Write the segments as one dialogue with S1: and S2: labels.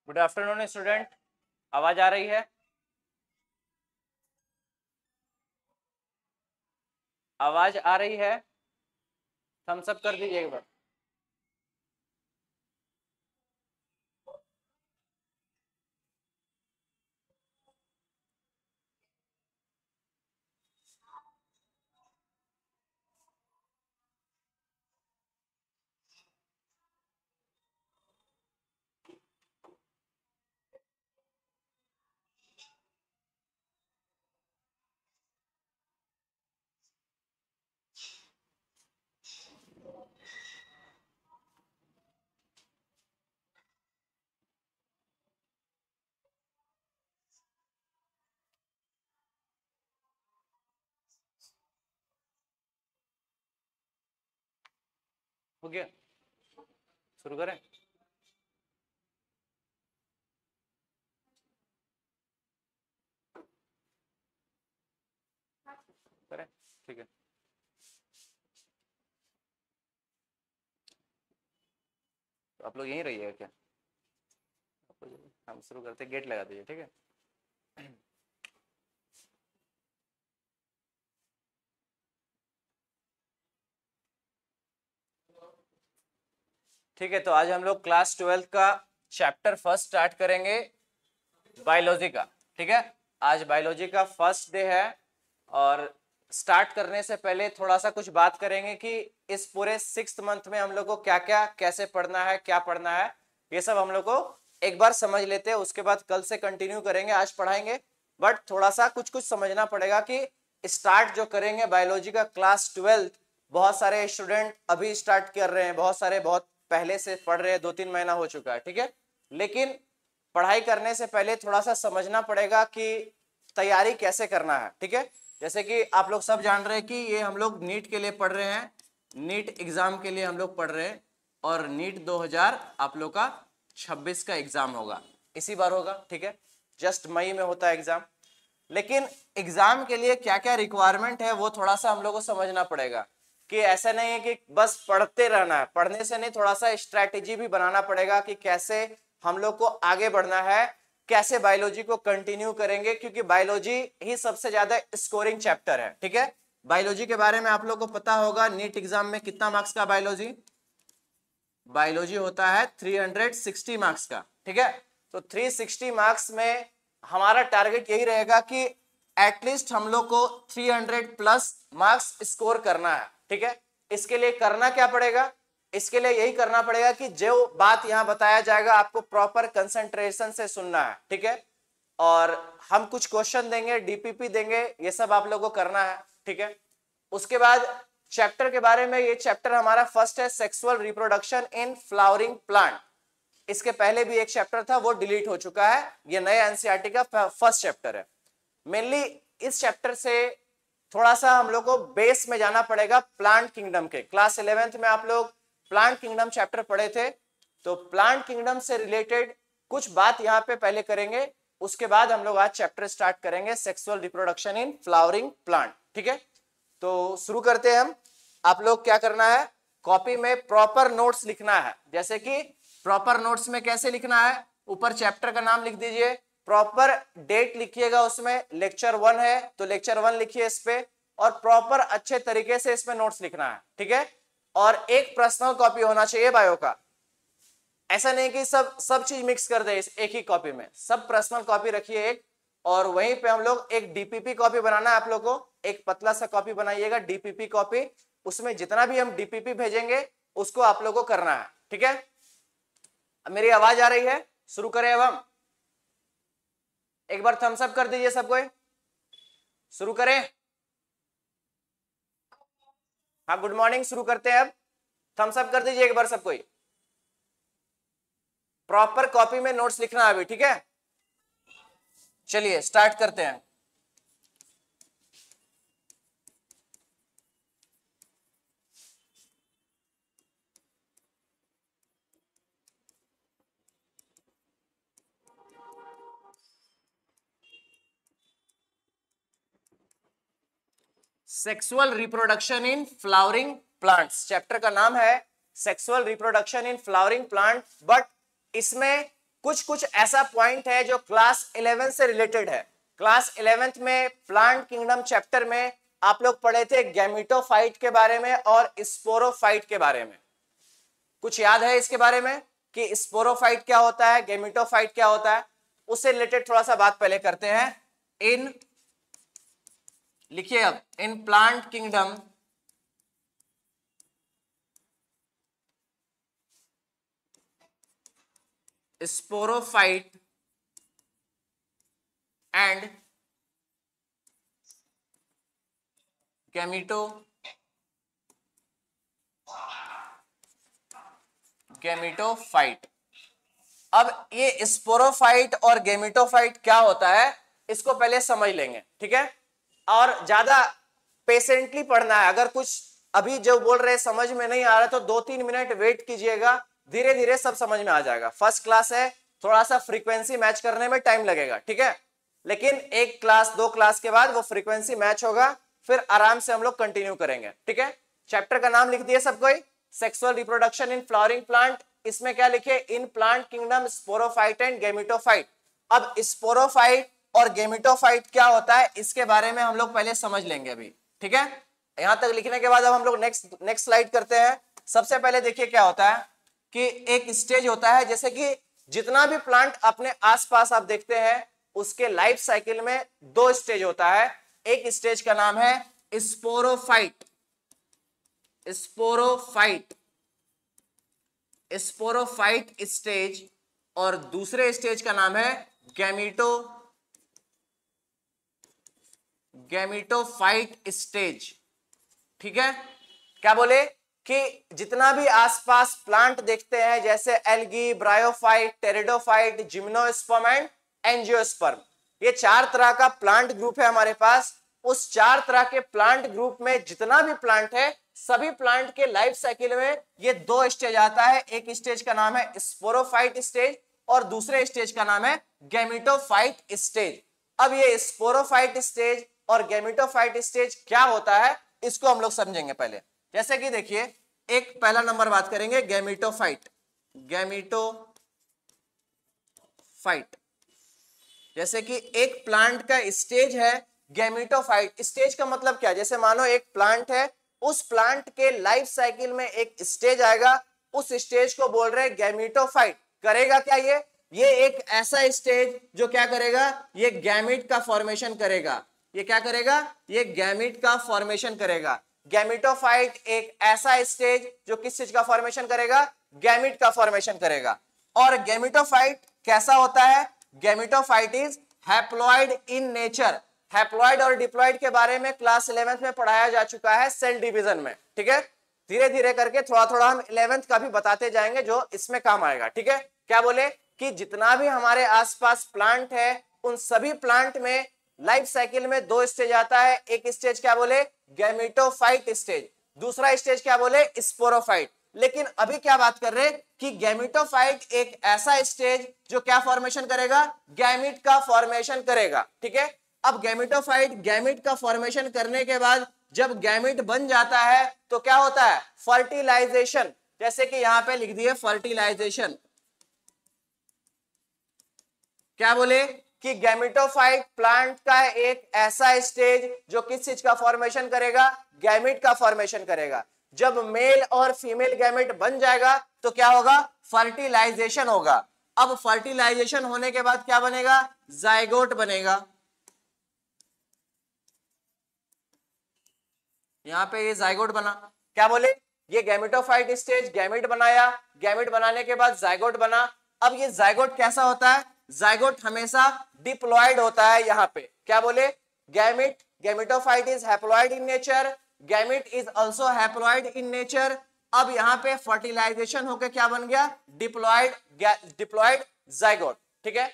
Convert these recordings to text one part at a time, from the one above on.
S1: Good afternoon student, आवाज आ रही है? आवाज आ रही है? थम्स अप कर दीजिए एक बार। हो गया? शुरू करें? करें, ठीक है। तो आप लोग यहीं रहिएगा क्या? हम शुरू करते, गेट लगा दीजिए, ठीक है। ठीक है, तो आज हम लोग क्लास 12 का चैप्टर फर्स्ट स्टार्ट करेंगे, बायोलॉजी का। ठीक है, आज बायोलॉजी का फर्स्ट डे है और स्टार्ट करने से पहले थोड़ा सा कुछ बात करेंगे कि इस पूरे 6th मंथ में हम लोग को क्या क्या कैसे पढ़ना है, क्या पढ़ना है, ये सब हम लोग को एक बार समझ लेते हैं। उसके बाद कल से कंटिन्यू करेंगे, आज पढ़ाएंगे, बट थोड़ा सा कुछ कुछ समझना पड़ेगा कि स्टार्ट जो करेंगे बायोलॉजी का क्लास 12, बहुत सारे स्टूडेंट अभी स्टार्ट कर रहे हैं, बहुत सारे बहुत पहले से पढ़ रहे हैं, 2-3 महीना हो चुका है। ठीक है, लेकिन पढ़ाई करने से पहले थोड़ा सा समझना पड़ेगा कि तैयारी कैसे करना है। ठीक है, जैसे कि आप लोग सब जान रहे हैं कि ये हम लोग नीट के लिए पढ़ रहे हैं, नीट एग्जाम के लिए हम लोग पढ़ रहे हैं, और नीट 2000 आप लोग का 26 का एग्जाम होगा, इसी बार होगा। ठीक है, जस्ट मई में होता है एग्जाम, लेकिन एग्जाम के लिए क्या क्या रिक्वायरमेंट है वो थोड़ा सा हम लोग को समझना पड़ेगा कि ऐसा नहीं है कि बस पढ़ते रहना है, पढ़ने से नहीं, थोड़ा सा स्ट्रैटेजी भी बनाना पड़ेगा कि कैसे हम लोग को आगे बढ़ना है, कैसे बायोलॉजी को कंटिन्यू करेंगे, क्योंकि बायोलॉजी ही सबसे ज्यादा स्कोरिंग चैप्टर है। ठीक है, बायोलॉजी के बारे में आप लोग को पता होगा, नीट एग्जाम में कितना मार्क्स का बायोलॉजी बायोलॉजी होता है? 360 मार्क्स का। ठीक है, तो 360 मार्क्स में हमारा टारगेट यही रहेगा कि एटलीस्ट हम लोग को 300 प्लस मार्क्स स्कोर करना है। ठीक है, इसके लिए करना क्या पड़ेगा? इसके लिए यही करना पड़ेगा कि जो बात यहां बताया जाएगा आपको प्रॉपर कंसंट्रेशन से सुनना है। ठीक है, और हम कुछ क्वेश्चन देंगे, डीपीपी देंगे, ये सब आप लोगों को करना है। ठीक है, उसके बाद चैप्टर के बारे में, ये चैप्टर हमारा फर्स्ट है, sexual reproduction in flowering plant. इसके पहले भी एक चैप्टर था, वो डिलीट हो चुका है, ये नए एनसीईआरटी का फर्स्ट चैप्टर है। मेनली इस चैप्टर से थोड़ा सा हम लोग को बेस में जाना पड़ेगा प्लांट किंगडम के। क्लास 11th में आप लोग प्लांट किंगडम चैप्टर पढ़े थे, तो प्लांट किंगडम से रिलेटेड कुछ बात यहाँ पे पहले करेंगे, उसके बाद हम लोग आज चैप्टर स्टार्ट करेंगे, sexual reproduction in flowering plant. ठीक है, तो शुरू करते हैं हम। आप लोग क्या करना है, कॉपी में प्रॉपर नोट्स लिखना है। जैसे कि प्रॉपर नोट्स में कैसे लिखना है, ऊपर चैप्टर का नाम लिख दीजिए, प्रॉपर डेट लिखिएगा, उसमें लेक्चर 1 है तो लेक्चर 1 लिखिए इस पे, और प्रॉपर अच्छे तरीके से इसमें नोट्स लिखना है। ठीक है, और एक पर्सनल कॉपी होना चाहिए बायो का, ऐसा नहीं कि सब सब चीज मिक्स कर दे इस एक ही कॉपी में, सब पर्सनल कॉपी रखिए एक। और वहीं पे हम लोग एक डीपीपी कॉपी बनाना है आप लोग को, एक पतला सा कॉपी बनाइएगा डीपीपी कॉपी, उसमें जितना भी हम डीपीपी भेजेंगे उसको आप लोग को करना है। ठीक है, अब मेरी आवाज आ रही है? शुरू करें अब हम, एक बार थम्स अप कर दीजिए सबको, शुरू करें। हाँ, गुड मॉर्निंग, शुरू करते हैं अब, थम्स अप कर दीजिए एक बार सबको। प्रॉपर कॉपी में नोट्स लिखना है अभी। ठीक है, चलिए स्टार्ट करते हैं। Sexual reproduction in flowering plants, chapter का नाम है sexual reproduction in flowering plant, but इसमें कुछ कुछ ऐसा पॉइंट है जो क्लास 11 से रिलेटेड है। क्लास 11th में प्लांट किंगडम चैप्टर में आप लोग पढ़े थे गैमेटोफाइट के बारे में और स्पोरोफाइट के बारे में। कुछ याद है इसके बारे में कि स्पोरोफाइट क्या होता है, गैमेटोफाइट क्या होता है? उससे रिलेटेड थोड़ा सा बात पहले करते हैं। इन लिखिए अब, in plant kingdom sporophyte and gametophyte. अब ये स्पोरोफाइट और गैमेटोफाइट क्या होता है इसको पहले समझ लेंगे, ठीक है? और ज्यादा पेशेंटली पढ़ना है। अगर कुछ अभी जो बोल रहे समझ में नहीं आ रहा तो 2-3 मिनट वेट कीजिएगा, धीरे धीरे सब समझ में आ जाएगा। फर्स्ट क्लास है, थोड़ा सा फ्रीक्वेंसी मैच करने में टाइम लगेगा, ठीक है? लेकिन एक क्लास 2 क्लास के बाद वो फ्रीक्वेंसी मैच होगा, फिर आराम से हम लोग कंटिन्यू करेंगे, ठीक है? चैप्टर का नाम लिख दिए सब कोई, sexual reproduction in flowering plant. इसमें क्या लिखे? In plant kingdom sporophyte and gametophyte. अब स्पोरोफाइट और गैमेटोफाइट क्या होता है इसके बारे में हम लोग पहले समझ लेंगे अभी, ठीक है? यहां तक लिखने के बाद अब हम लोग नेक्स्ट स्लाइड करते हैं। सबसे पहले देखिए क्या होता है कि एक स्टेज होता है, जैसे कि जितना भी प्लांट अपने आसपास आप देखते हैं उसके लाइफ साइकिल में 2 स्टेज होता है। एक स्टेज का नाम है स्पोरोफाइट, स्पोरोफाइट स्पोरोफाइट स्टेज, और दूसरे स्टेज का नाम है गैमेटोफाइट स्टेज, ठीक है? क्या बोले कि जितना भी आसपास प्लांट देखते हैं जैसे algae, bryophyte, pteridophyte, gymnosperm and angiosperm, ये 4 तरह का प्लांट ग्रुप है हमारे पास। उस 4 तरह के प्लांट ग्रुप में जितना भी प्लांट है सभी प्लांट के लाइफ साइकिल में ये 2 स्टेज आता है। एक स्टेज का नाम है स्पोरोफाइट स्टेज और दूसरे स्टेज का नाम है गैमेटोफाइट स्टेज। अब ये स्पोरोफाइट स्टेज और गैमेटोफाइट स्टेज क्या होता है इसको हम लोग समझेंगे पहले। जैसे कि देखिए, एक पहला नंबर बात करेंगे गैमेटोफाइट। जैसे कि एक प्लांट का स्टेज है गैमेटोफाइट। स्टेज का मतलब क्या? जैसे मानो एक प्लांट है, उस प्लांट के लाइफ साइकिल में एक स्टेज आएगा, उस स्टेज को बोल रहे हैं गैमेटोफाइट। करेगा क्या ये एक ऐसा स्टेज जो क्या करेगा, ये गैमेट का फॉर्मेशन करेगा। ये क्या करेगा? ये गैमेट का फॉर्मेशन करेगा। गैमेटोफाइट एक ऐसा स्टेज जो किस चीज का फॉर्मेशन करेगा? गैमेट का फॉर्मेशन करेगा। और गैमेटोफाइट कैसा होता है? Gametophyte is haploid in nature. Haploid और डिप्लॉइड के बारे में क्लास 11th में पढ़ाया जा चुका है सेल डिवीजन में, ठीक है? धीरे धीरे करके थोड़ा थोड़ा हम 11th का भी बताते जाएंगे जो इसमें काम आएगा, ठीक है? क्या बोले कि जितना भी हमारे आसपास प्लांट है उन सभी प्लांट में लाइफ साइकिल में 2 स्टेज आता है। एक स्टेज क्या बोले? Gametophyte stage. दूसरा स्टेज क्या बोले? स्पोरोफाइट। लेकिन अभी क्या बात कर रहे हैं कि गैमेटोफाइट एक ऐसा स्टेज जो क्या फॉर्मेशन करेगा? गैमेट का फॉर्मेशन करेगा, ठीक है? अब गैमेटोफाइट गैमेट का फॉर्मेशन करने के बाद जब गैमेट बन जाता है तो क्या होता है? फर्टिलाइजेशन। जैसे कि यहां पे लिख दिए फर्टिलाइजेशन। क्या बोले कि गैमेटोफाइट प्लांट का एक ऐसा स्टेज जो किस चीज का फॉर्मेशन करेगा? गैमेट का फॉर्मेशन करेगा। जब मेल और फीमेल गैमेट बन जाएगा तो क्या होगा? फर्टिलाइजेशन होगा। अब फर्टिलाइजेशन होने के बाद क्या बनेगा? जाइगोट बनेगा। यहां पे ये जाइगोट बना। क्या बोले? ये गैमेटोफाइट स्टेज गैमेट बनाया, गैमेट बनाने के बाद जाइगोट बना। अब ये जाइगोट कैसा होता है? जाइगोट हमेशा डिप्लॉयड होता है। यहां पे क्या बोले? Gametophyte is haploid in nature, gamete is also haploid in nature. अब यहां पे फर्टिलाइजेशन होकर क्या बन गया? डिप्लॉयड जाइगोट, ठीक है?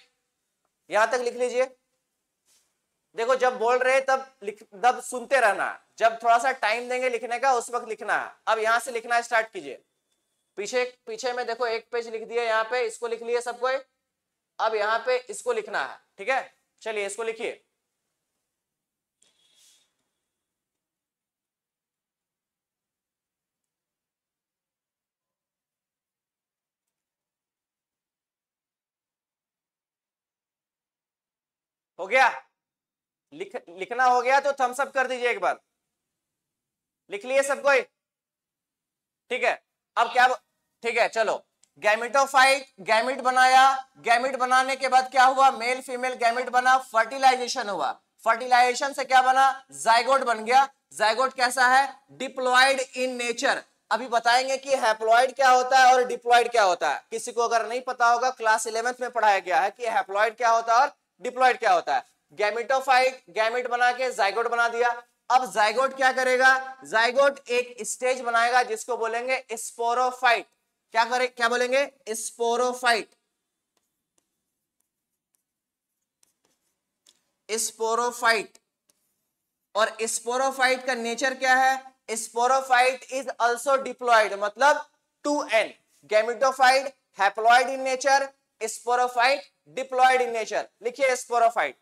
S1: यहां तक लिख लीजिए। देखो जब बोल रहे तब सुनते रहना, जब थोड़ा सा टाइम देंगे लिखने का उस वक्त लिखना है। अब यहां से लिखना स्टार्ट कीजिए। पीछे पीछे में देखो एक पेज लिख दिया, यहाँ पे इसको लिख लिए सब कोई। अब यहाँ पे इसको लिखना है, ठीक है? चलिए इसको लिखिए। हो गया? लिखना हो गया तो थम्स अप कर दीजिए एक बार। लिख लिए सब कोई? ठीक है, अब क्या, ठीक है चलो। गैमेटोफाइट, गैमिट बनाया, गैमिट बनाने के बाद क्या हुआ, मेल फीमेल गैमिट बना, फर्टिलाइजेशन हुआ, फर्टिलाइजेशन से क्या बना, जाइगोट बन गया। जाइगोट कैसा है, डिप्लॉयड इन नेचर। अभी बताएंगे कि हैप्लॉइड क्या होता है और डिप्लॉयड क्या होता है। किसी को अगर नहीं पता होगा, क्लास 11th में पढ़ाया गया है कि हैप्लॉइड क्या होता है और डिप्लॉयड क्या होता है। गैमेटोफाइट, गैमिट बना के जाइगोट बना दिया। अब जाइगोट क्या करेगा, जाइगोट एक स्टेज बनाएगा जिसको बोलेंगे स्पोरोफाइट। क्या करे, क्या बोलेंगे, स्पोरोफाइट। स्पोरोफाइट। और स्पोरोफाइट का नेचर क्या है, स्पोरोफाइट इज आल्सो डिप्लॉयड, मतलब 2n। Gametophyte haploid in nature, sporophyte diploid in nature. लिखिए स्पोरोफाइट।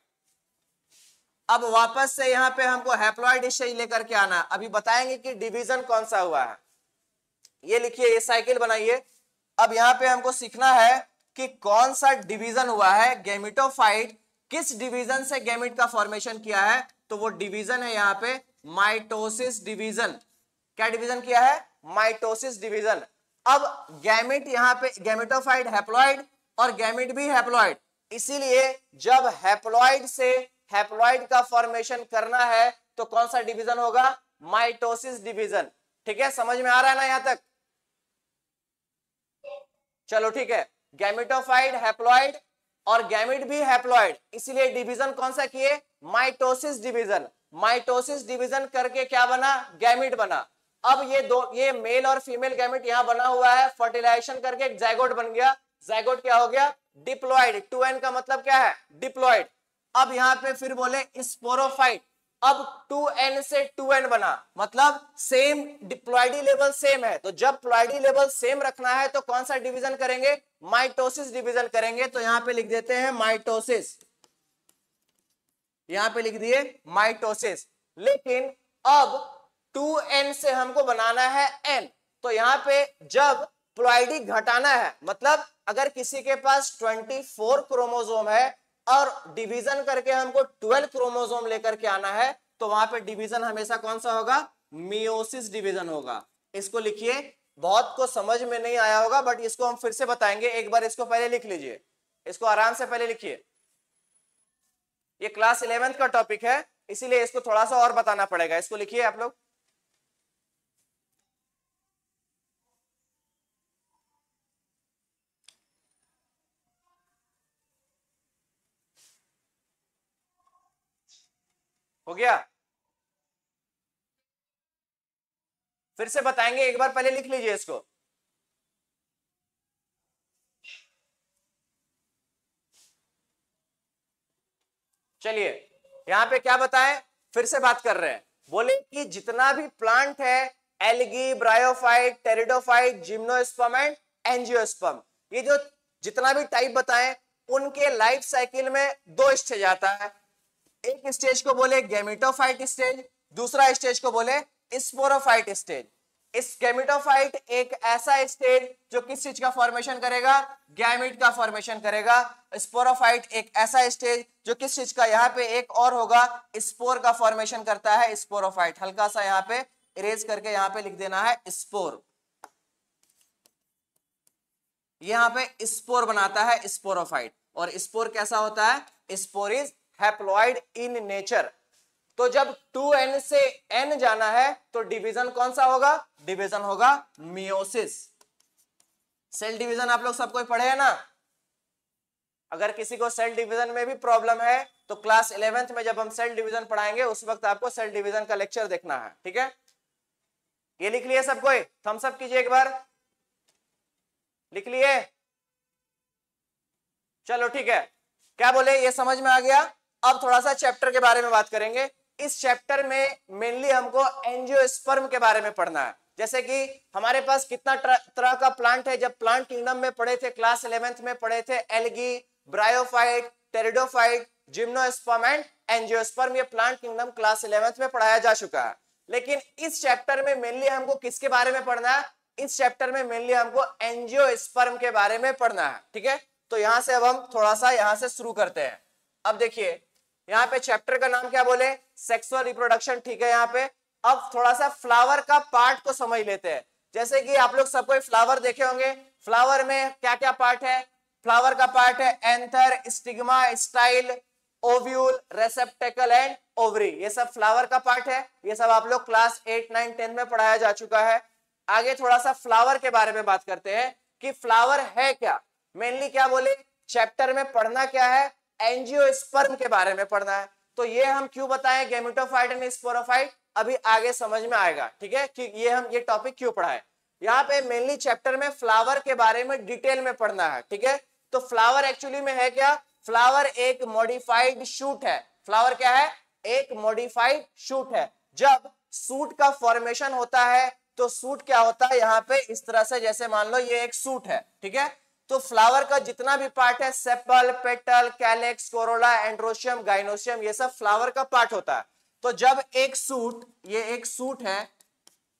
S1: अब वापस से यहां पे हमको हैप्लॉइड स्टेज लेकर के आना। अभी बताएंगे कि डिवीजन कौन सा हुआ है। ये लिखिए, ये साइकिल बनाइए। अब यहां पे हमको सीखना है कि कौन सा डिवीजन हुआ है। गैमेटोफाइट किस डिवीजन से गैमेट का फॉर्मेशन किया है, तो वो डिवीजन है यहां पे माइटोसिस डिवीजन। क्या डिवीजन किया है, माइटोसिस डिवीजन। अब गैमेट यहां पे, गैमेटोफाइट हैप्लॉइड और गैमेट भी हैप्लॉइड, इसीलिए जब हैप्लॉइड से हैप्लॉइड का फॉर्मेशन करना है तो कौन सा डिवीजन होगा, माइटोसिस डिवीजन। ठीक है, समझ में आ रहा है ना यहां तक? चलो ठीक है, गैमेटोफाइट हैप्लॉइड और गैमेट भी हैप्लॉइड, इसलिए डिवीजन कौन सा किए, माइटोसिस डिवीजन। माइटोसिस डिवीजन करके क्या बना, गैमेट बना। अब ये मेल और फीमेल गैमेट यहां बना हुआ है, फर्टिलाइजेशन करके एक जाइगोट बन गया। जाइगोट क्या हो गया, डिप्लॉयड। 2n का मतलब क्या है, डिप्लॉयड। अब यहां पे फिर बोले स्पोरोफाइट। अब 2n से 2n बना, मतलब सेम, डिप्लॉयडी लेवल सेम है। तो जब प्लॉयडी लेवल सेम रखना है तो कौन सा डिवीजन करेंगे, माइटोसिस डिवीजन करेंगे। तो यहां पे लिख देते हैं माइटोसिस, यहां पे लिख दिए माइटोसिस। लेकिन अब 2n से हमको बनाना है n, तो यहां पे जब प्लॉयडी घटाना है, मतलब अगर किसी के पास 24 क्रोमोसोम है और डिवीजन करके हमको 12 क्रोमोसोम लेकर के आना है, तो वहां पे डिवीजन हमेशा कौन सा होगा, मियोसिस डिवीजन होगा। इसको लिखिए, बहुत को समझ में नहीं आया होगा बट इसको हम फिर से बताएंगे। एक बार इसको पहले लिख लीजिए, इसको आराम से पहले लिखिए। ये क्लास 11th का टॉपिक है, इसीलिए इसको थोड़ा सा और बताना पड़ेगा। इसको लिखिए आप लोग, हो गया? फिर से बताएंगे, एक बार पहले लिख लीजिए इसको। चलिए, यहां पे क्या बताएं, फिर से बात कर रहे हैं। बोले कि जितना भी प्लांट है, algae, bryophyte, pteridophyte, gymnosperm and angiosperm, ये जो जितना भी टाइप बताएं, उनके लाइफ साइकिल में 2 स्टेज आता है। एक स्टेज को बोले गैमेटोफाइट स्टेज, दूसरा स्टेज को बोले स्पोरोफाइट स्टेज। इस गैमेटोफाइट एक ऐसा स्टेज जो किस चीज का फॉर्मेशन करेगा, गैमेट का फॉर्मेशन करेगा। स्पोरोफाइट एक ऐसा स्टेज जो किस चीज का, यहाँ पे एक और होगा, स्पोर का फॉर्मेशन करता है स्पोरोफाइट। हल्का सा यहाँ पे इरेज करके यहाँ पे लिख देना है स्पोर, यहाँ पे स्पोर बनाता है स्पोरोफाइट। और स्पोर कैसा होता है, spore is haploid in nature. तो जब 2n से n जाना है तो डिवीजन कौन सा होगा, डिवीजन होगा मियोसिस। सेल डिवीजन आप लोग सब कोई पढ़े हैं ना? अगर किसी को सेल डिवीजन में भी प्रॉब्लम है तो क्लास 11th में जब हम सेल डिवीजन पढ़ाएंगे उस वक्त आपको सेल डिवीजन का लेक्चर देखना है। ठीक है, ये लिख लिए सब कोई, थम्स अप कीजिए एक बार। लिख लिए? चलो ठीक है, क्या बोले, ये समझ में आ गया। अब थोड़ा सा चैप्टर के बारे में बात करेंगे। इस चैप्टर में मेनली हमको एंजियोस्पर्म के बारे में पढ़ना है। जैसे कि हमारे पास कितना तरह का प्लांट है, जब प्लांट किंगडम में पढ़े थे, क्लास 11th में पढ़े थे, algae, bryophyte, pteridophyte, gymnosperm and angiosperm. ये प्लांट किंगडम क्लास 11th में पढ़ाया जा चुका है। लेकिन इस चैप्टर में मेनली हमको किसके बारे में पढ़ना है, इस चैप्टर में मेनली हमको एंजियोस्पर्म के बारे में पढ़ना है। ठीक है, तो यहां से अब हम थोड़ा सा यहां से शुरू करते हैं। अब देखिए, यहाँ पे चैप्टर का नाम क्या बोले, सेक्सुअल रिप्रोडक्शन, ठीक है। यहाँ पे अब थोड़ा सा फ्लावर का पार्ट को समझ लेते हैं। जैसे कि आप लोग सब कोई फ्लावर देखे होंगे, फ्लावर में क्या क्या पार्ट है, फ्लावर का पार्ट है anther, stigma, style, ovule, receptacle and ovary, ये सब फ्लावर का पार्ट है। ये सब आप लोग क्लास 8, 9, 10 में पढ़ाया जा चुका है। आगे थोड़ा सा फ्लावर के बारे में बात करते हैं कि फ्लावर है क्या, मेनली क्या बोले चैप्टर में पढ़ना क्या है, एंजियोस्पर्म के बारे में पढ़ना है। तो ये हम क्यों बताएं गैमेटोफाइट एंड स्पोरोफाइट, अभी आगे समझ में आएगा, ठीक है, कि ये टॉपिक क्यों पढ़ाए। यहाँ पे मेनली चैप्टर में फ्लावर के बारे में डिटेल में पढ़ना है, ठीक है। तो फ्लावर एक्चुअली में है क्या, फ्लावर एक मॉडिफाइड शूट है। फ्लावर क्या है, एक मॉडिफाइड शूट है। जब सूट का फॉर्मेशन होता है तो सूट क्या होता है, यहाँ पे इस तरह से, जैसे मान लो ये एक सूट है, ठीक है। तो फ्लावर का जितना भी पार्ट है, sepal, petal, calyx, Corolla, androecium, gynoecium, ये सब फ्लावर का पार्ट होता है। तो जब एक सूट, ये एक सूट है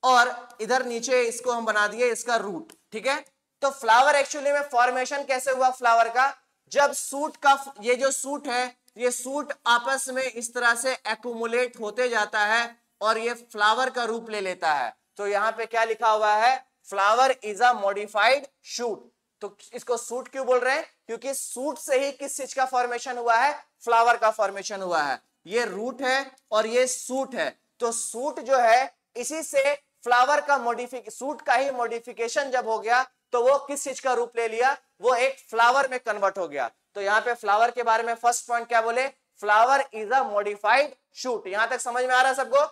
S1: और इधर नीचे इसको हम बना दिए इसका रूट, ठीक है। तो फ्लावर एक्चुअली में फॉर्मेशन कैसे हुआ फ्लावर का, जब सूट का, ये जो सूट है, ये सूट आपस में इस तरह से एक्यूमुलेट होते जाता है और ये फ्लावर का रूप ले लेता है। तो यहाँ पे क्या लिखा हुआ है, flower is a modified shoot. तो इसको सूट क्यों बोल रहे हैं, क्योंकि सूट से ही किस चीज का फॉर्मेशन हुआ है, फ्लावर का फॉर्मेशन हुआ है। ये रूट है और ये सूट है। तो सूट जो है, इसी से फ्लावर का सूट का ही मॉडिफिकेशन जब हो गया तो वो किस चीज का रूप ले लिया, वो एक फ्लावर में कन्वर्ट हो गया। तो यहाँ पे फ्लावर के बारे में फर्स्ट पॉइंट क्या बोले, flower is a modified shoot. यहां तक समझ में आ रहा है सबको।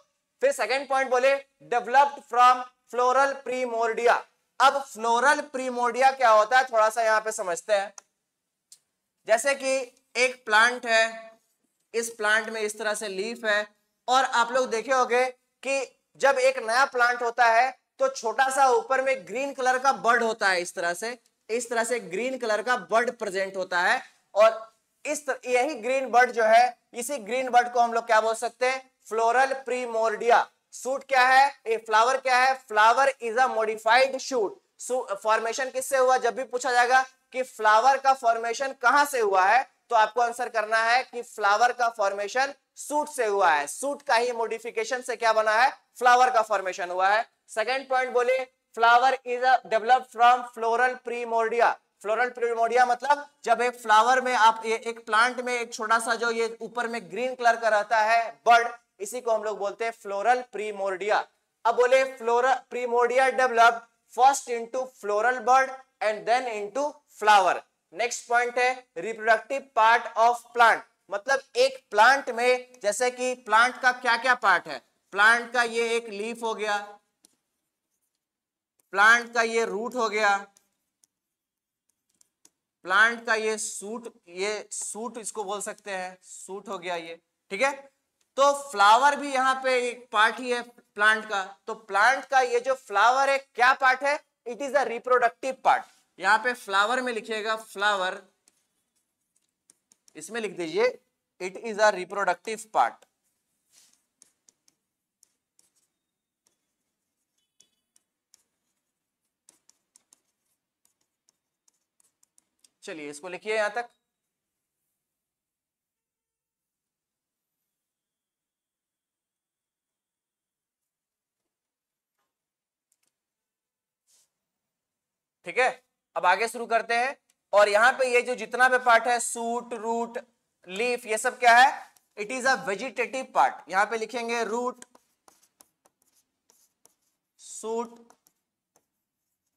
S1: फिर सेकेंड पॉइंट बोले डेवलप्ड फ्रॉम फ्लोरल प्रीमोर्डिया। अब फ्लोरल प्रीमोर्डिया क्या होता है, थोड़ा सा यहाँ पे समझते हैं। जैसे कि एक प्लांट है, इस प्लांट में इस तरह से लीफ है, और आप लोग देखे होंगे कि जब एक नया प्लांट होता है तो छोटा सा ऊपर में ग्रीन कलर का बर्ड होता है, इस तरह से ग्रीन कलर का बर्ड प्रेजेंट होता है। और यही ग्रीन बर्ड जो है, इसी ग्रीन बर्ड को हम लोग क्या बोल सकते हैं, फ्लोरल प्रीमोर्डिया। सूट क्या है, ये फ्लावर क्या है, flower is a modified shoot. Formation किससे हुआ, जब भी पूछा जाएगा कि फ्लावर का फॉर्मेशन कहां से हुआ है, तो आपको आंसर करना है कि फ्लावर का फॉर्मेशन सूट से हुआ है। सूट का ही मॉडिफिकेशन से क्या बना है, फ्लावर का फॉर्मेशन हुआ है। सेकंड पॉइंट बोले flower is developed from floral primordia. Floral primordia मतलब जब एक फ्लावर में आप एक प्लांट में एक छोटा सा जो ये ऊपर में ग्रीन कलर का रहता है बर्ड, इसी को हम लोग बोलते हैं फ्लोरल प्रीमोर्डिया। अब बोले floral primordia developed first into floral bird and then into flower. Next point है रिप्रोडक्टिव पार्ट ऑफ प्लांट। मतलब एक प्लांट में, जैसे कि प्लांट का क्या क्या पार्ट है, प्लांट का ये एक लीफ हो गया, प्लांट का ये रूट हो गया, प्लांट का ये सूट इसको बोल सकते हैं, सूट हो गया ये, ठीक है। तो फ्लावर भी यहाँ पे एक पार्ट ही है प्लांट का। तो प्लांट का ये जो फ्लावर है क्या पार्ट है, it is a reproductive part. यहाँ पे फ्लावर में लिखिएगा, फ्लावर इसमें लिख दीजिए it is a reproductive part. चलिए इसको लिखिए यहां तक। ठीक है, अब आगे शुरू करते हैं। और यहां पे ये जो जितना भी पार्ट है, सूट, रूट, लीफ, ये सब क्या है, it is a vegetative part. यहां पे लिखेंगे root, shoot,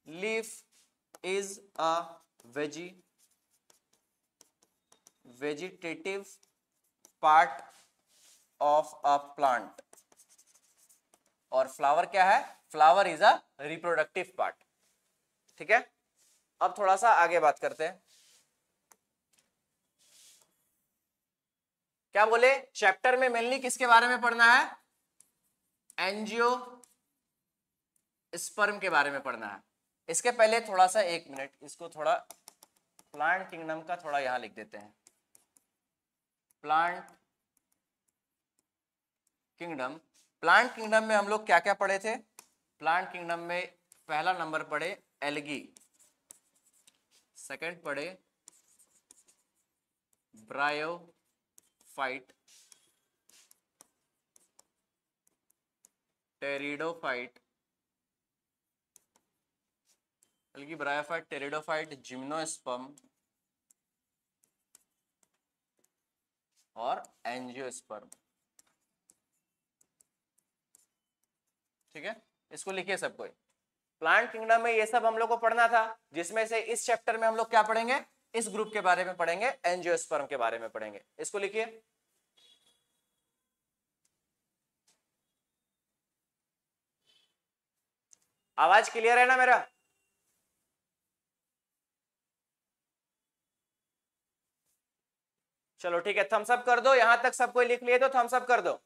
S1: leaf is a vegetative part of a plant. और फ्लावर क्या है, flower is a reproductive part. ठीक है, अब थोड़ा सा आगे बात करते हैं। क्या बोले, चैप्टर में मेनली किसके बारे में पढ़ना है, एंजियो स्पर्म के बारे में पढ़ना है। इसके पहले थोड़ा सा, एक मिनट, इसको थोड़ा प्लांट किंगडम का थोड़ा यहां लिख देते हैं। प्लांट किंगडम में हम लोग क्या क्या पढ़े थे, प्लांट किंगडम में पहला नंबर पढ़े एल्गी, सेकंड पढ़े ब्रायोफाइट, टेरिडोफाइट, बल्कि ब्रायोफाइट, टेरिडोफाइट, जिम्नोस्पर्म और एंजियोस्पर्म। ठीक है, इसको लिखिए सब कोई। प्लांट किंगडम में ये सब हम लोग को पढ़ना था, जिसमें से इस चैप्टर में हम लोग क्या पढ़ेंगे, इस ग्रुप के बारे में पढ़ेंगे, एंजियोस्पर्म के बारे में पढ़ेंगे। इसको लिखिए। आवाज क्लियर है ना मेरा? चलो ठीक है, थम्स अप कर दो। यहां तक सब कोई लिख लिए तो थम्स अप कर दो।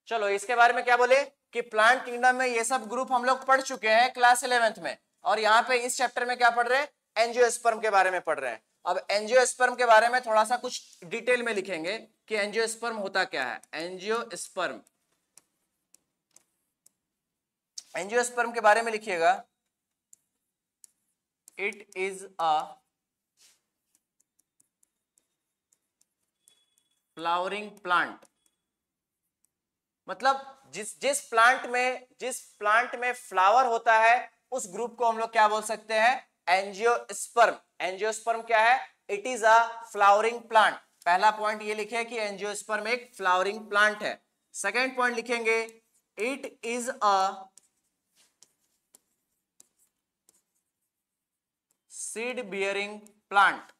S1: चलो इसके बारे में क्या बोले कि प्लांट किंगडम में ये सब ग्रुप हम लोग पढ़ चुके हैं क्लास 11th में, और यहाँ पे इस चैप्टर में क्या पढ़ रहे हैं, एंजियोस्पर्म के बारे में पढ़ रहे हैं। अब एंजियोस्पर्म के बारे में थोड़ा सा कुछ डिटेल में लिखेंगे कि एंजियोस्पर्म होता क्या है। एंजियोस्पर्म, एंजियोस्पर्म के बारे में लिखिएगा, it is a flowering plant. मतलब जिस प्लांट में फ्लावर होता है उस ग्रुप को हम लोग क्या बोल सकते हैं, एंजियोस्पर्म। एंजियोस्पर्म क्या है, it is a flowering plant. पहला पॉइंट ये लिखे कि एंजियोस्पर्म एक फ्लावरिंग प्लांट है। सेकेंड पॉइंट लिखेंगे, it is a seed bearing plant.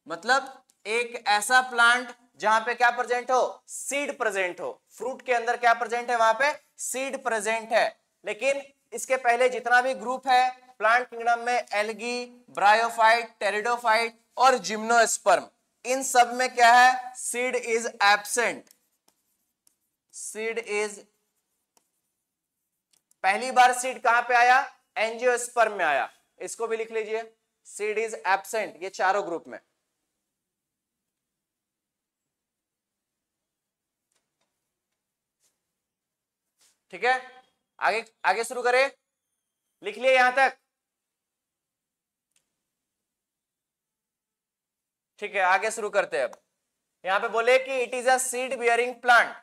S1: मतलब एक ऐसा प्लांट जहां पे क्या प्रेजेंट हो, सीड प्रेजेंट हो। फ्रूट के अंदर क्या प्रेजेंट है, वहां पे सीड प्रेजेंट है। लेकिन इसके पहले जितना भी ग्रुप है प्लांट किंगडम में, एल्गी, ब्रायोफाइट, टेरिडोफाइट और जिम्नोस्पर्म, इन सब में क्या है, seed is absent. Seed is, पहली बार सीड कहां पे आया, एंजियोस्पर्म में आया। इसको भी लिख लीजिए, सीड इज एब्सेंट, ये चारों ग्रुप में। ठीक है, आगे आगे शुरू करें। लिख लिए यहां तक? ठीक है, आगे शुरू करते हैं। अब यहां पे बोले कि it is a seed bearing plant.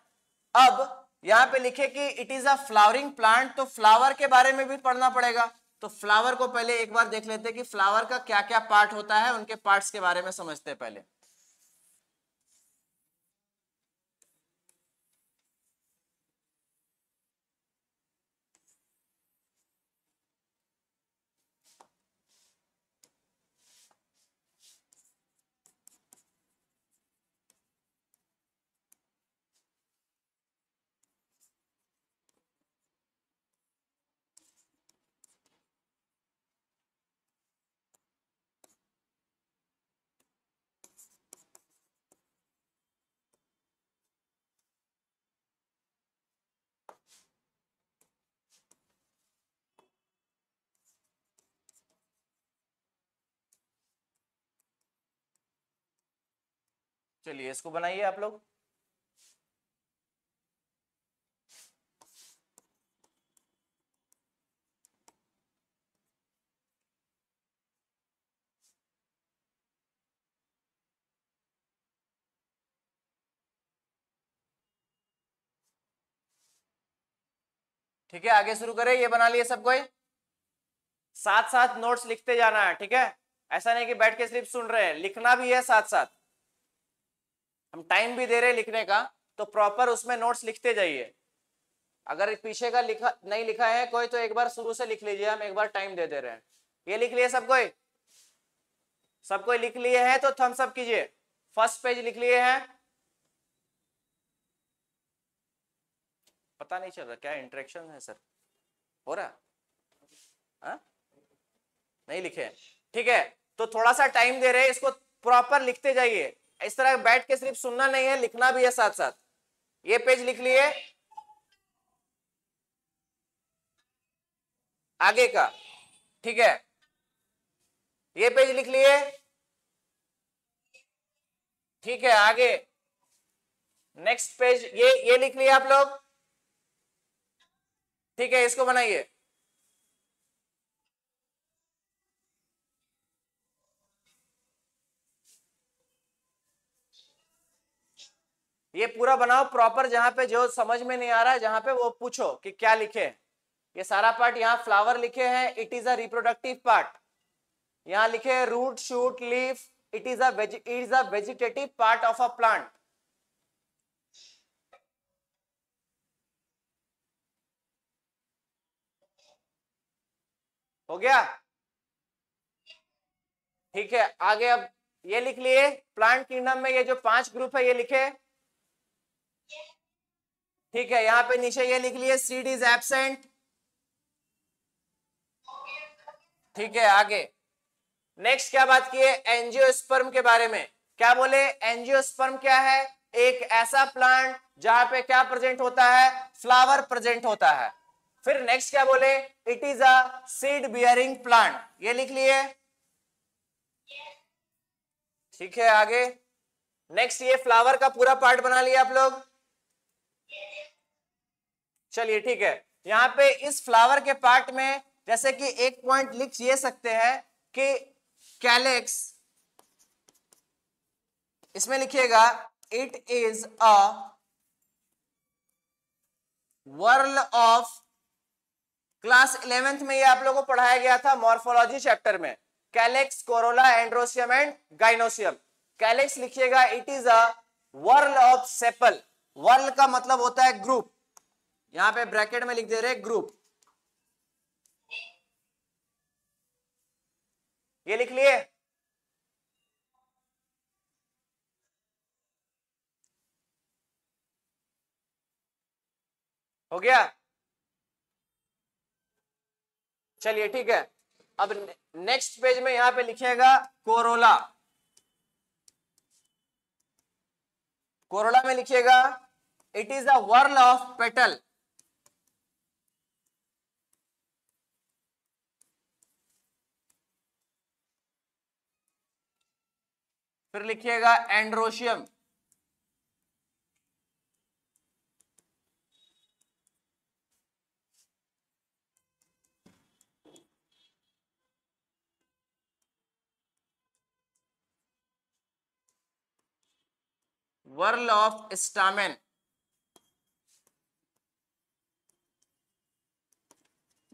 S1: अब यहां पे लिखे कि it is a flowering plant, तो फ्लावर के बारे में भी पढ़ना पड़ेगा। तो फ्लावर को पहले एक बार देख लेते हैं कि फ्लावर का क्या क्या पार्ट होता है, उनके पार्ट्स के बारे में समझते हैं पहले। चलिए इसको बनाइए आप लोग। ठीक है, आगे शुरू करें। ये बना लिए सब कोई? साथ साथ नोट्स लिखते जाना है, ठीक है? ऐसा नहीं कि बैठ के सिर्फ सुन रहे हैं, लिखना भी है साथ साथ। हम टाइम भी दे रहे हैं लिखने का, तो प्रॉपर उसमें नोट्स लिखते जाइए। अगर पीछे का लिखा नहीं लिखा है कोई, तो एक बार शुरू से लिख लीजिए, हम एक बार टाइम दे दे रहे हैं। ये लिख लिए सब कोई? सब कोई लिख लिए हैं तो थम्स अप कीजिए। फर्स्ट पेज लिख लिए हैं? पता नहीं चल रहा क्या इंटरेक्शन है सर, हो रहा? हा? नहीं लिखे? ठीक है, तो थोड़ा सा टाइम दे रहे हैं, इसको प्रॉपर लिखते जाइए। इस तरह बैठ के सिर्फ सुनना नहीं है, लिखना भी है साथ साथ। ये पेज लिख लिए, आगे का, ठीक है? ये पेज लिख लिए, ठीक है? आगे नेक्स्ट पेज, ये लिख लिया आप लोग, ठीक है? इसको बनाइए। ये पूरा बनाओ प्रॉपर, जहां पे जो समझ में नहीं आ रहा है जहां पे वो पूछो कि क्या लिखे। ये सारा पार्ट यहाँ फ्लावर लिखे हैं, it is a reproductive part. यहाँ लिखे हैं root, shoot, leaf, it is a vegetative part of a plant. हो गया? ठीक है, आगे अब ये लिख लिए प्लांट किंगडम में ये जो 5 ग्रुप है ये लिखे। ठीक है, यहाँ पे नीचे ये लिख लिए सीड इज एब्सेंट। ठीक है, आगे नेक्स्ट क्या बात की है, एंजियोस्पर्म के बारे में। क्या बोले? एंजियोस्पर्म क्या है? एक ऐसा प्लांट जहां पे क्या प्रेजेंट होता है? फ्लावर प्रेजेंट होता है। फिर नेक्स्ट क्या बोले? It is a seed bearing plant, ये लिख लिए। ठीक है, आगे नेक्स्ट ये फ्लावर का पूरा पार्ट बना लिया आप लोग। चलिए ठीक है, यहाँ पे इस फ्लावर के पार्ट में जैसे कि एक पॉइंट लिख ये सकते हैं कि कैलेक्स, इसमें लिखिएगा it is a whorl of, class 11th में ये आप लोगों को पढ़ाया गया था मॉर्फोलॉजी चैप्टर में, calyx, corolla, androecium and gynoecium. Calyx लिखिएगा it is a whorl of sepal. Whorl का मतलब होता है ग्रुप, यहां पे ब्रैकेट में लिख दे रहे ग्रुप, ये लिख लिए। हो गया? चलिए ठीक है, अब नेक्स्ट पेज में यहां पे लिखिएगा कोरोला। कोरोला में लिखिएगा it is a whorl of petal. फिर लिखिएगा androecium. Whorl of stamen,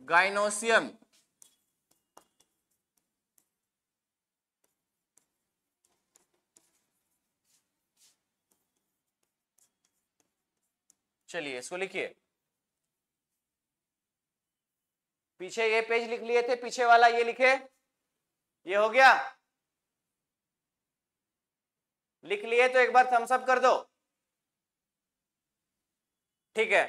S1: gynoecium. चलिए इसको लिखिए, पीछे ये पेज लिख लिए थे, पीछे वाला ये लिखे, ये हो गया? लिख लिए तो एक बार थम्स अप कर दो। ठीक है,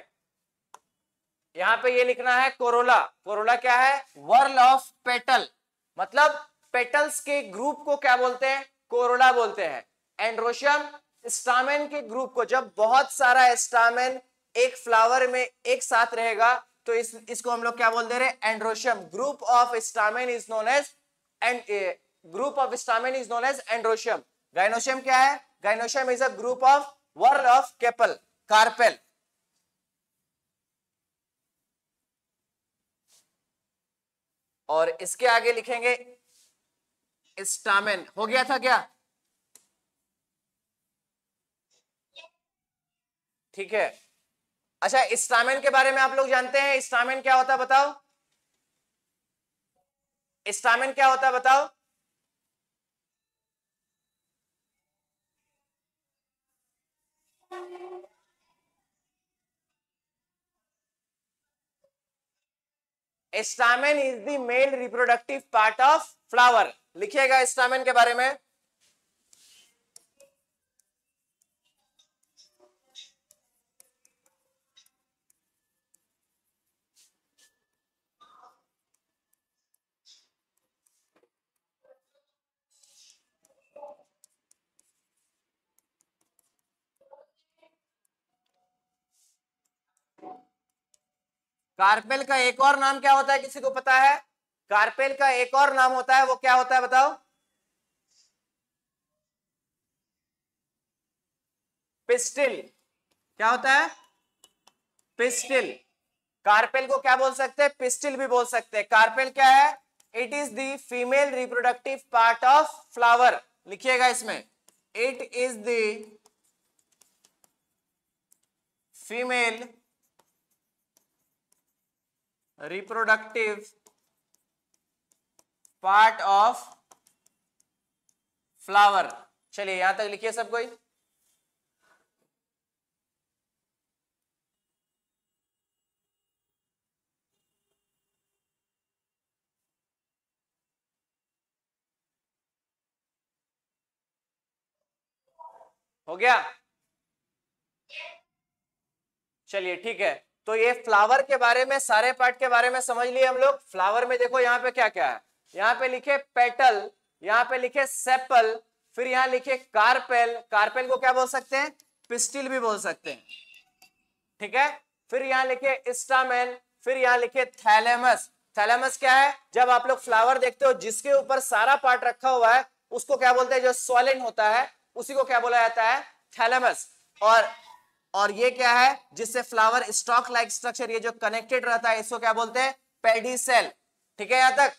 S1: यहां पे ये लिखना है कोरोला। कोरोला क्या है? वर्ल ऑफ पेटल, मतलब पेटल्स के ग्रुप को क्या बोलते हैं? कोरोला बोलते हैं। एंड्रोशियम स्टामेन के ग्रुप को, जब बहुत सारा स्टामेन एक फ्लावर में एक साथ रहेगा तो इसको हम लोग क्या बोल दे रहे हैं? Androecium. Group of stamen is known as group of stamen is known as androecium. Gynoecium क्या है? Gynoecium is a group of whorl of carpel, carpel. और इसके आगे लिखेंगे स्टामेन। हो गया था क्या? ठीक है, अच्छा स्टामेन के बारे में आप लोग जानते हैं? स्टामेन क्या होता है बताओ? स्टामेन क्या होता है बताओ? Stamen is the male reproductive part of flower. लिखिएगा स्टामेन के बारे में। कार्पेल का एक और नाम क्या होता है, किसी को पता है? कार्पेल का एक और नाम होता है, वो क्या होता है बताओ? पिस्टिल। क्या होता है? पिस्टिल। कार्पेल को क्या बोल सकते हैं? पिस्टिल भी बोल सकते हैं। कार्पेल क्या है? It is the female reproductive part of flower. लिखिएगा इसमें, it is the female reproductive part of flower. चलिए यहां तक लिखिए सब कोई। हो गया? चलिए ठीक है, तो ये फ्लावर के बारे में सारे पार्ट के बारे में समझ लिए हम लोग। फ्लावर में देखो यहाँ पे क्या क्या है, यहाँ पे लिखे पेटल, यहाँ पे लिखे सेपल, फिर यहाँ लिखे कार्पेल, कार्पेल को क्या बोल सकते हैं, पिस्टिल भी बोल सकते हैं, ठीक है। फिर यहाँ लिखे स्टामेन, फिर यहाँ लिखे थैलेमस। थैलेमस क्या है, जब आप लोग फ्लावर देखते हो जिसके ऊपर सारा पार्ट रखा हुआ है उसको क्या बोलते हैं, जो सोलेन होता है उसी को क्या बोला जाता है, थैलेमस। और ये क्या है, जिससे फ्लावर स्टॉक लाइक स्ट्रक्चर, ये जो कनेक्टेड रहता है इसको क्या बोलते हैं, पेडिसेल। ठीक है यहां तक।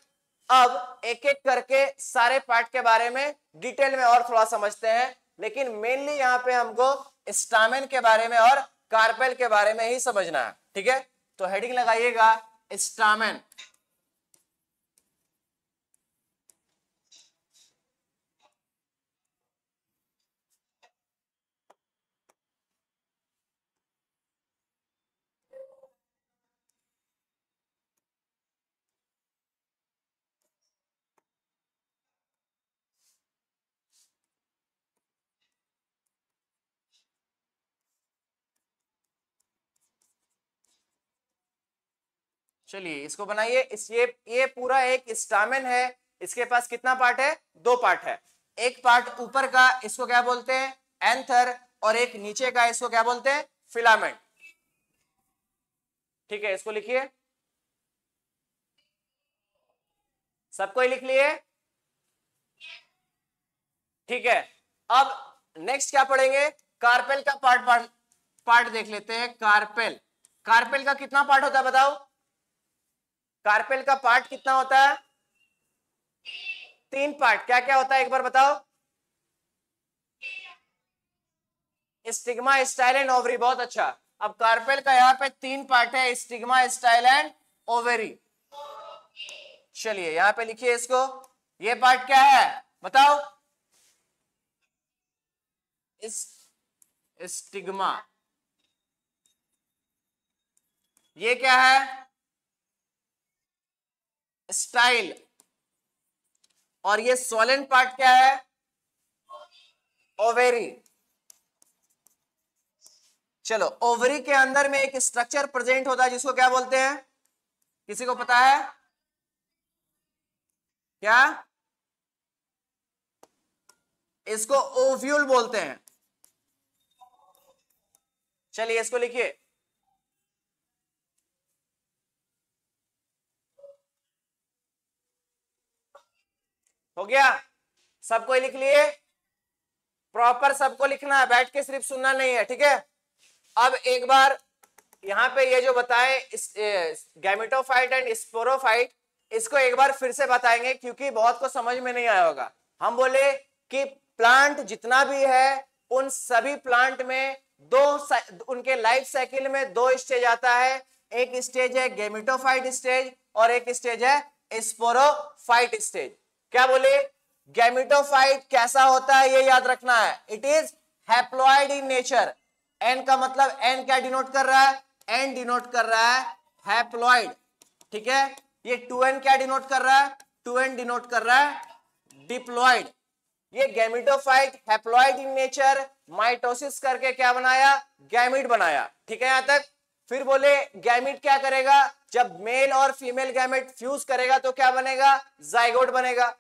S1: अब एक एक करके सारे पार्ट के बारे में डिटेल में और थोड़ा समझते हैं, लेकिन मेनली यहां पे हमको स्टामेन के बारे में और कार्पेल के बारे में ही समझना है, ठीक है। तो हेडिंग लगाइएगा स्टामेन। चलिए इसको बनाइए। इस ये पूरा एक स्टामेन है, इसके पास कितना पार्ट है, दो पार्ट है। एक पार्ट ऊपर का इसको क्या बोलते हैं, एंथर, और एक नीचे का इसको क्या बोलते हैं, फिलामेंट। ठीक है, इसको लिखिए, सबको लिख लिए, ठीक है। अब नेक्स्ट क्या पढ़ेंगे, कार्पेल का पार्ट देख लेते हैं। कार्पेल, कार्पेल का कितना पार्ट होता है बताओ, कार्पेल का पार्ट कितना होता है, तीन पार्ट। क्या क्या होता है एक बार बताओ, स्टिग्मा, स्टाइल एंड ओवरी, बहुत अच्छा। अब कार्पेल का यहाँ पे तीन पार्ट है, स्टिग्मा, स्टाइल एंड ओवरी। चलिए यहां पे लिखिए इसको, ये पार्ट क्या है बताओ, स्टिग्मा। ये क्या है, स्टाइल। और ये सोलेन पार्ट क्या है, ओवेरी। चलो, ओवरी के अंदर में एक स्ट्रक्चर प्रेजेंट होता है जिसको क्या बोलते हैं, किसी को पता है क्या, इसको ओव्यूल बोलते हैं। चलिए इसको लिखिए, हो गया, सबको लिख लिए, प्रॉपर सबको लिखना है, बैठ के सिर्फ सुनना नहीं है, ठीक है। अब एक बार यहां पे ये जो बताए गैमेटोफाइट एंड स्पोरोफाइट, इसको एक बार फिर से बताएंगे क्योंकि बहुत को समझ में नहीं आया होगा। हम बोले कि प्लांट जितना भी है उन सभी प्लांट में उनके लाइफ साइकिल में दो स्टेज आता है, एक स्टेज है गैमेटोफाइट स्टेज और एक स्टेज है स्पोरोफाइट स्टेज। क्या बोले, गैमेटोफाइट कैसा होता है ये याद रखना है, it is haploid in nature. N का मतलब, एन क्या डिनोट कर रहा है, एन डिनोट कर रहा है हैप्लॉइड, ठीक है। ये 2n क्या डिनोट कर रहा है, 2n डिनोट कर रहा है डिप्लॉइड। ये gametophyte haploid in nature, mitosis करके क्या बनाया, गैमीट बनाया, ठीक है यहां तक। फिर बोले गैमीट क्या करेगा, जब मेल और फीमेल गैमेट फ्यूज करेगा तो क्या बनेगा, जाइगोट बनेगा।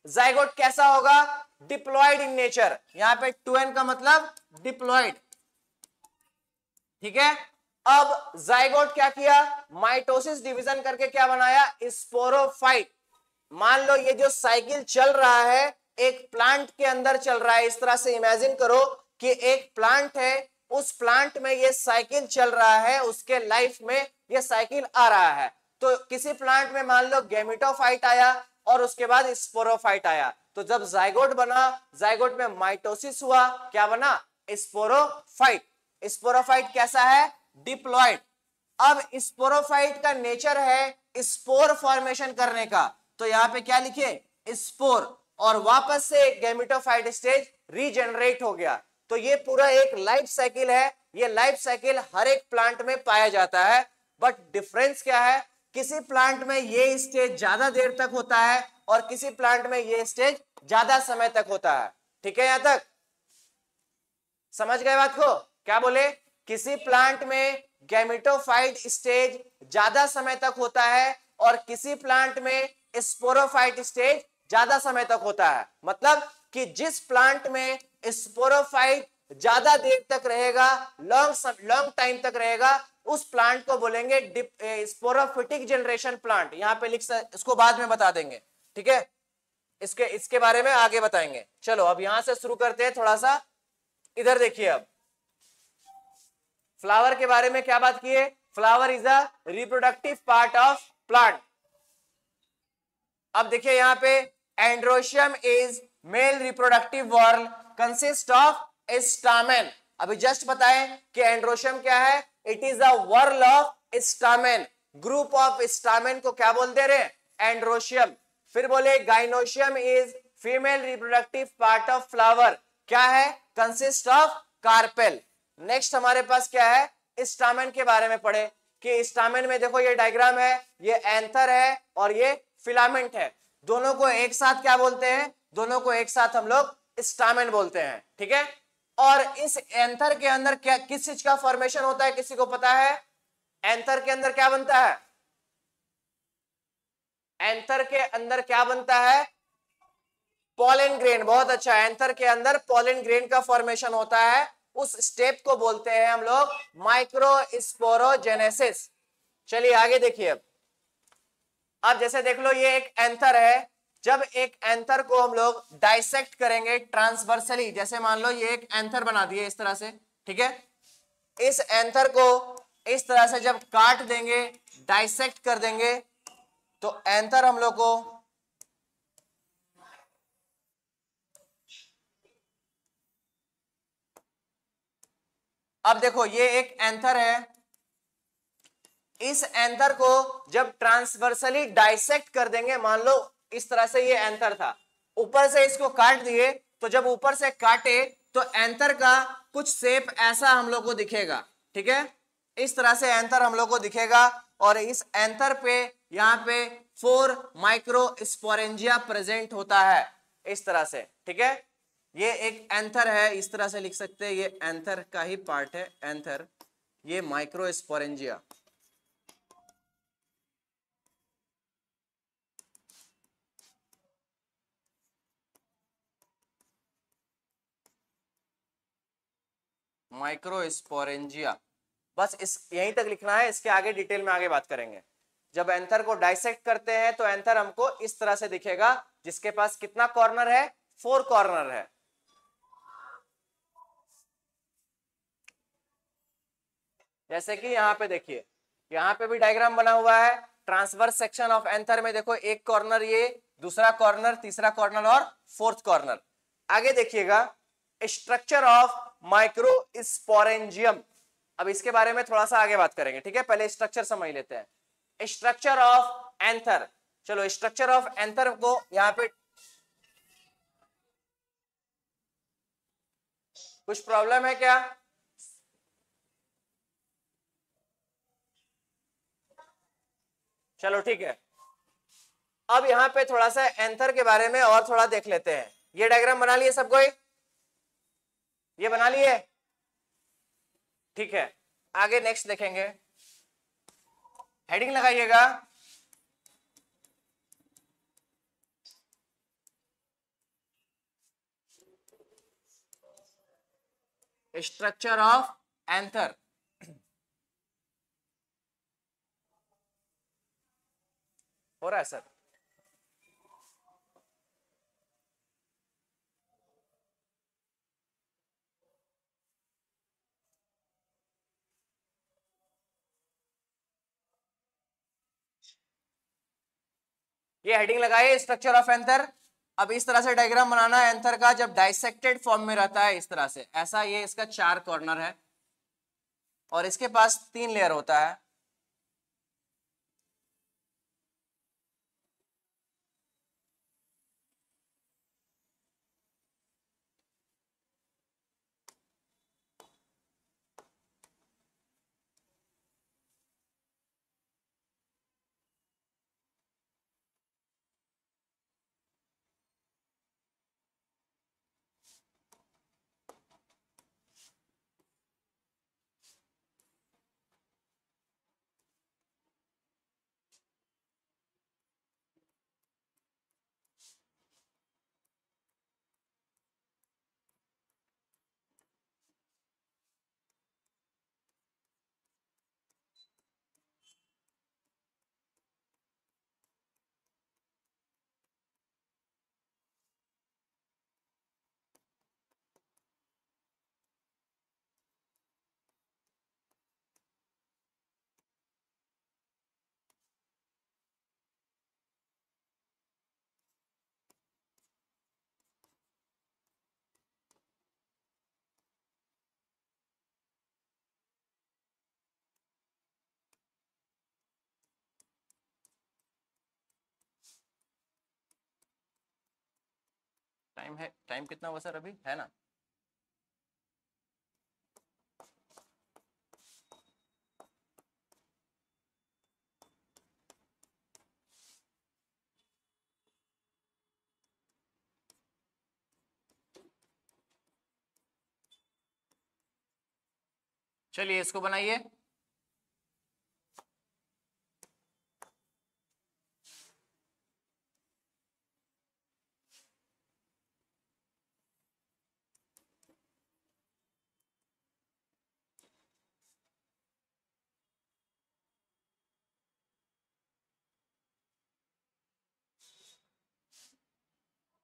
S1: जाइगोट कैसा होगा, डिप्लॉइड इन नेचर, यहां पे 2n का मतलब डिप्लॉइड, ठीक है। अब जाइगोट क्या किया, माइटोसिस डिवीजन करके क्या बनाया, स्पोरोफाइट। मान लो ये जो साइकिल चल रहा है एक प्लांट के अंदर चल रहा है, इस तरह से इमेजिन करो कि एक प्लांट है, उस प्लांट में ये साइकिल चल रहा है, उसके लाइफ में ये साइकिल आ रहा है। तो किसी प्लांट में मान लो गैमेटोफाइट आया और उसके बाद स्पोरोफाइट आया, तो जब जाइगोट बना, जाइगोट में माइटोसिस हुआ, क्या बना, स्पोरोफाइट। स्पोरोफाइट कैसा है? डिप्लॉइड। अब स्पोरोफाइट का नेचर है स्पोर फॉर्मेशन करने का, तो यहां पे क्या लिखे? स्पोर, और वापस से गैमेटोफाइट स्टेज रीजनरेट हो गया। तो ये पूरा एक लाइफ साइकिल है, ये लाइफ साइकिल हर एक प्लांट में पाया जाता है। बट डिफरेंस क्या है? किसी प्लांट में ये स्टेज ज्यादा देर तक होता है और किसी प्लांट में ये स्टेज ज्यादा समय तक होता है। ठीक है, यहां तक समझ गए बात को? क्या बोले? किसी प्लांट में गैमेटोफाइट स्टेज ज्यादा समय तक होता है और किसी प्लांट में स्पोरोफाइट स्टेज ज्यादा समय तक होता है। मतलब कि जिस प्लांट में स्पोरोफाइट ज्यादा देर तक रहेगा, लॉन्ग टाइम तक रहेगा, उस प्लांट को बोलेंगे स्पोरोफिटिक जनरेशन प्लांट। यहां पे इसको बाद में बता देंगे, ठीक है? इसके बारे में आगे बताएंगे। चलो अब यहां से शुरू करते हैं थोड़ा सा। इधर देखिए, अब फ्लावर के बारे में क्या बात की है? Flower is a reproductive part of plant. अब देखिए यहां पे androecium is male reproductive whorl consist of stamen. अभी जस्ट बताएं कि एंड्रोशियम क्या है? It is a whorl of stamen. Group of stamen को क्या बोलते रहे? एंड्रोशियम। फिर बोले gynoecium is female reproductive part of flower. क्या है? Consist of carpel. नेक्स्ट हमारे पास क्या है? स्टामेन के बारे में पढ़े कि स्टामेन में देखो ये डायग्राम है, ये एंथर है और ये फिलामेंट है। दोनों को एक साथ क्या बोलते हैं? दोनों को एक साथ हम लोग स्टामेन बोलते हैं, ठीक है? और इस एंथर के अंदर क्या किस चीज का फॉर्मेशन होता है? किसी को पता है? एंथर के अंदर क्या बनता है? एंथर के अंदर क्या बनता है? Pollen grain. बहुत अच्छा, एंथर के अंदर पॉलन ग्रेन का फॉर्मेशन होता है। उस स्टेप को बोलते हैं हम लोग माइक्रोस्पोरोजेनेसिस। चलिए आगे देखिए। अब जैसे देख लो ये एक एंथर है। जब एक एंथर को हम लोग डाइसेक्ट करेंगे ट्रांसवर्सली, जैसे मान लो ये एक एंथर बना दिए इस तरह से, ठीक है? इस एंथर को इस तरह से जब काट देंगे, डाइसेक्ट कर देंगे, तो एंथर हम लोग को अब देखो ये एक एंथर है। इस एंथर को जब ट्रांसवर्सली डाइसेक्ट कर देंगे, मान लो इस तरह से ये एंथर था, ऊपर से इसको काट दिए, तो जब ऊपर से काटे तो एंथर का कुछ शेप ऐसा हम लोग को दिखेगा, ठीक है? इस तरह से एंथर हम लोग को दिखेगा और इस एंथर पे यहाँ पे 4 माइक्रोस्पोरेंजिया प्रेजेंट होता है इस तरह से, ठीक है? ये एक एंथर है, इस तरह से लिख सकते हैं, ये एंथर का ही पार्ट है एंथर, ये माइक्रोस्पोरेंजिया। माइक्रोस्पोरेंजिया, बस इस यहीं तक लिखना है, इसके आगे डिटेल में आगे बात करेंगे। जब एंथर को डाइसेक्ट करते हैं तो एंथर हमको इस तरह से दिखेगा, जिसके पास कितना कॉर्नर है? 4 कॉर्नर है। जैसे कि यहाँ पे देखिए, यहाँ पे भी डायग्राम बना हुआ है। ट्रांसवर्स सेक्शन ऑफ एंथर में देखो एक कॉर्नर, ये दूसरा कॉर्नर, तीसरा कॉर्नर और फोर्थ कॉर्नर। आगे देखिएगा स्ट्रक्चर ऑफ माइक्रोस्पोरेंजियम। अब इसके बारे में थोड़ा सा आगे बात करेंगे, ठीक है? पहले स्ट्रक्चर समझ लेते हैं। Structure of anther. चलो स्ट्रक्चर ऑफ एंथर को यहाँ पे कुछ प्रॉब्लम है क्या? चलो ठीक है। अब यहाँ पे थोड़ा सा एंथर के बारे में और थोड़ा देख लेते हैं। ये डायग्राम बना लिए सबको? ये बना लिए? ठीक है, आगे नेक्स्ट देखेंगे। हेडिंग लगाइएगा, स्ट्रक्चर ऑफ एंथर। हो रहा है सर? ये हेडिंग लगाइए स्ट्रक्चर ऑफ एंथर। अब इस तरह से डायग्राम बनाना है एंथर का, जब डाइसेक्टेड फॉर्म में रहता है इस तरह से, ऐसा ये इसका 4 कॉर्नर है, और इसके पास 3 लेयर होता है। टाइम है, टाइम कितना हुआ सर अभी है ना? चलिए इसको बनाइए।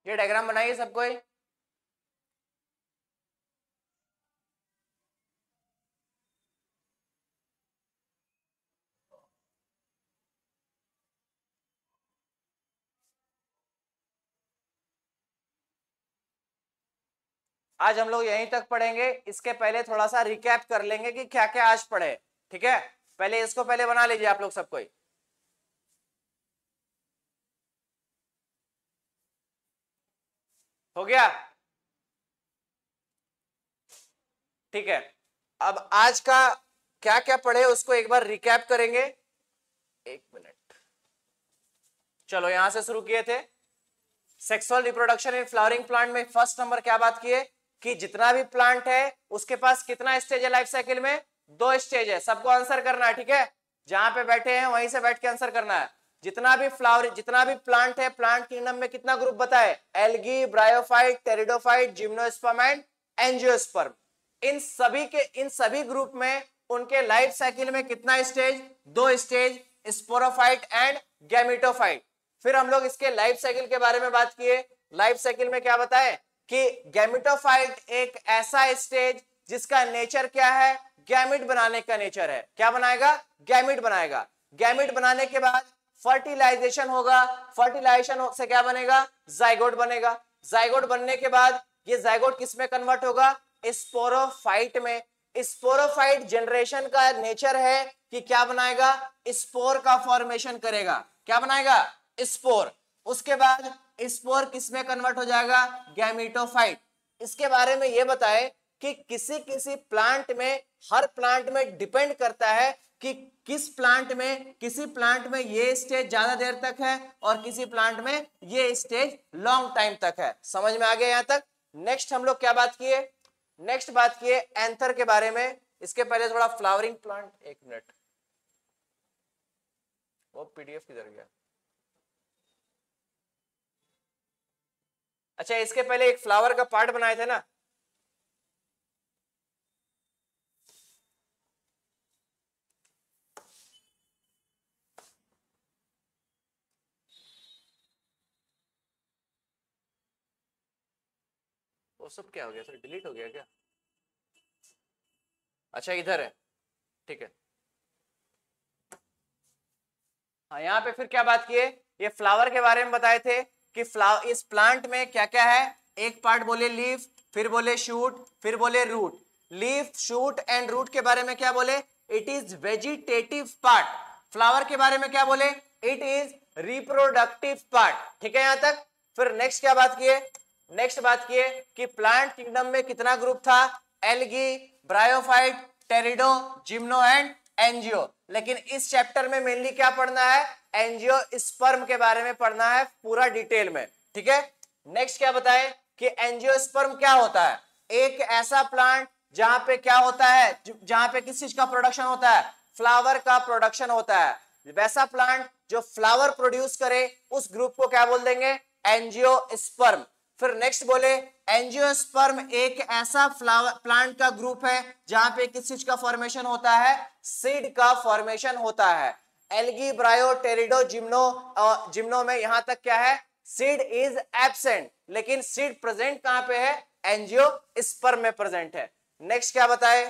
S1: ये डायग्राम बनाइए सब कोई। आज हम लोग यहीं तक पढ़ेंगे, इसके पहले थोड़ा सा रिकैप कर लेंगे कि क्या क्या आज पढ़े। ठीक है, पहले इसको पहले बना लीजिए आप लोग सब कोई। हो गया? ठीक है, अब आज का क्या क्या पढ़े उसको एक बार रिकैप करेंगे। 1 मिनट, चलो यहां से शुरू किए थे। Sexual reproduction in flowering plant में फर्स्ट नंबर क्या बात किए कि जितना भी प्लांट है उसके पास कितना स्टेज है लाइफ साइकिल में? 2 स्टेज है। सबको आंसर करना है, ठीक है? जहां पे बैठे हैं वहीं से बैठ के आंसर करना है। जितना भी फ्लावर, जितना भी प्लांट है, प्लांट किंगडम में कितना ग्रुप बताए? Algae, bryophyte, pteridophyte, gymnosperm and angiosperm. इन सभी ग्रुप में उनके लाइफ साइकिल में कितना stage? 2 stage, sporophyte and gametophyte. फिर हम लोग इसके लाइफ साइकिल के बारे में बात किए। लाइफ साइकिल में क्या बताए कि गैमेटोफाइट एक ऐसा स्टेज जिसका नेचर क्या है? गैमिट बनाने का नेचर है। क्या बनाएगा? गैमिट बनाएगा। गैमिट बनाने के बाद फर्टिलाइजेशन होगा। फर्टिलाइजेशन से क्या बनेगा? जाइगोट बनेगा। जाइगोट बनने के बाद ये जाइगोट किस में कन्वर्ट होगा? स्पोरोफाइट में। स्पोरोफाइट जनरेशन का नेचर है कि क्या बनाएगा? स्पोर का फॉर्मेशन करेगा। क्या बनाएगा? स्पोर। उसके बाद स्पोर किस में कन्वर्ट हो जाएगा? गैमेटोफाइट। इसके बारे में यह बताए कि किसी किसी प्लांट में, हर प्लांट में डिपेंड करता है कि किस प्लांट में, किसी प्लांट में ये स्टेज ज्यादा देर तक है और किसी प्लांट में ये स्टेज लॉन्ग टाइम तक है। समझ में आ गया यहां तक? नेक्स्ट हम लोग क्या बात किए? नेक्स्ट बात किए एंथर के बारे में। इसके पहले थोड़ा फ्लावरिंग प्लांट, 1 मिनट, वो पीडीएफ किधर गया? अच्छा, इसके पहले एक फ्लावर का पार्ट बनाए थे ना? वो सब क्या हो गया सर? डिलीट हो गया क्या? अच्छा इधर है, ठीक है। हाँ, यहाँ पे फिर क्या बात किए? ये फ्लावर के बारे में बताए थे कि इस प्लांट में क्या क्या है। एक पार्ट बोले लीफ, फिर बोले शूट, फिर बोले root. Leaf, shoot and root के बारे में क्या बोले? It is vegetative part. Flower के बारे में क्या बोले? It is reproductive part. ठीक है यहां तक। फिर नेक्स्ट क्या बात किए? नेक्स्ट बात किए कि प्लांट किंगडम में कितना ग्रुप था? Algae, bryophyte, pterido, gymno and angio. लेकिन इस चैप्टर में मेनली क्या पढ़ना है? एंजियोस्पर्म के बारे में पढ़ना है पूरा डिटेल में। ठीक है। नेक्स्ट क्या बताएं कि एंजियोस्पर्म क्या होता है? एक ऐसा प्लांट जहां पे क्या होता है, जहां पे किस चीज का प्रोडक्शन होता है? फ्लावर का प्रोडक्शन होता है। वैसा प्लांट जो फ्लावर प्रोड्यूस करे उस ग्रुप को क्या बोल देंगे? एंजियोस्पर्म। फिर नेक्स्ट बोले एंजियोस्पर्म एक ऐसा फ्लावर प्लांट का ग्रुप है जहां पे किस चीज का फॉर्मेशन होता है? सीड का फॉर्मेशन होता है। एल्गी, ब्रायो, टेरिडो, जिम्नो में यहां तक क्या है? सीड इज एब्सेंट, लेकिन सीड प्रेजेंट कहां पे है? एंजियोस्पर्म में प्रेजेंट है। नेक्स्ट क्या बताए?